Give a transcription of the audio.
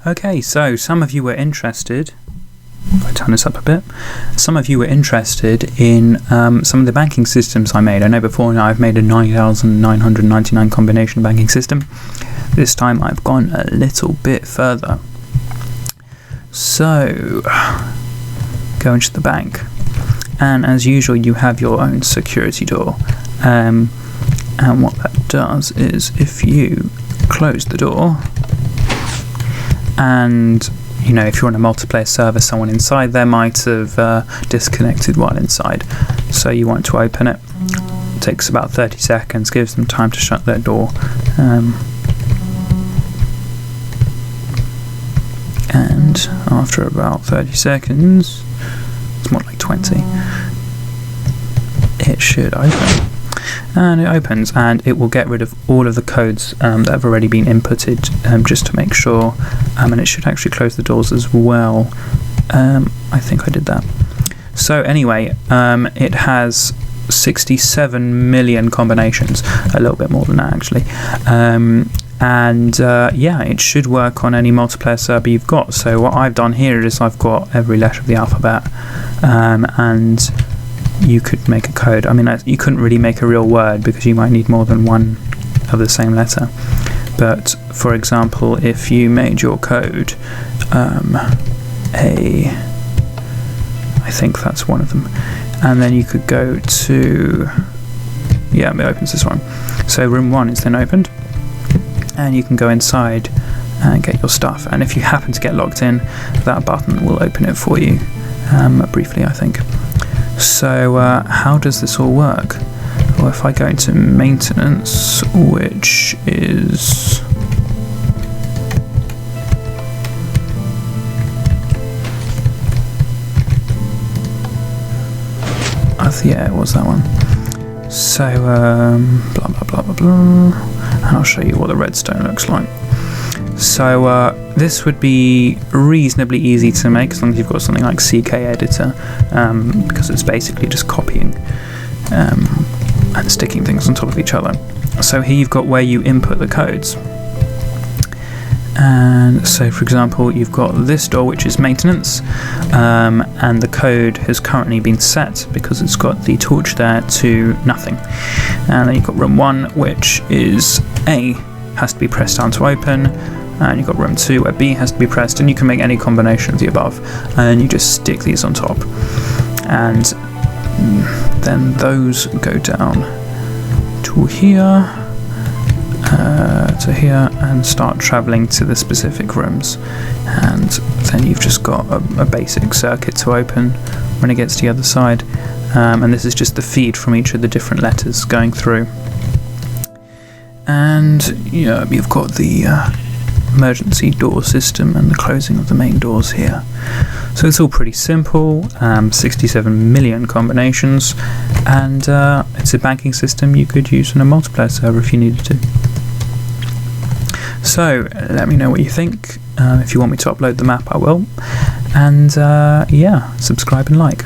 Okay, so some of you were interested, if I turn this up a bit, some of you were interested in some of the banking systems I made. I know before now I've made a 9,999 combination banking system. This time I've gone a little bit further. So, go into the bank, and as usual you have your own security door. And what that does is, if you close the door, and you know, if you're on a multiplayer server, someone inside there might have disconnected while inside, so you want to open it. It takes about 30 seconds, gives them time to shut their door, and after about 30 seconds, it's more like 20, it should open. And it opens, and it will get rid of all of the codes that have already been inputted, just to make sure, and it should actually close the doors as well. I think I did that. So anyway, it has 67 million combinations, a little bit more than that actually, yeah, it should work on any multiplayer server you've got. So what I've done here is I've got every letter of the alphabet, and you could make a code. I mean, you couldn't really make a real word because you might need more than one of the same letter. But for example, if you made your code I think that's one of them, and then you could go to, yeah, it opens this one. So room 1 is then opened, and you can go inside and get your stuff. And if you happen to get logged in, that button will open it for you, briefly I think. So how does this all work? Well, if I go into maintenance, which is yeah, it was that one. So blah blah blah blah blah, and I'll show you what the redstone looks like. So this would be reasonably easy to make as long as you've got something like ckeditor, because it's basically just copying and sticking things on top of each other. So here you've got where you input the codes. And so for example, you've got this door, which is maintenance, and the code has currently been set because it's got the torch there to nothing. And then you've got room 1, which is A has to be pressed down to open, and you've got room 2 where B has to be pressed, and you can make any combination of the above, and you just stick these on top, and then those go down to here, and start travelling to the specific rooms, and then you've just got a basic circuit to open when it gets to the other side, and this is just the feed from each of the different letters going through. And yeah, you've got the emergency door system and the closing of the main doors here. So it's all pretty simple, 67 million combinations, and it's a banking system you could use on a multiplayer server if you needed to. So let me know what you think. If you want me to upload the map, I will. And yeah, subscribe and like.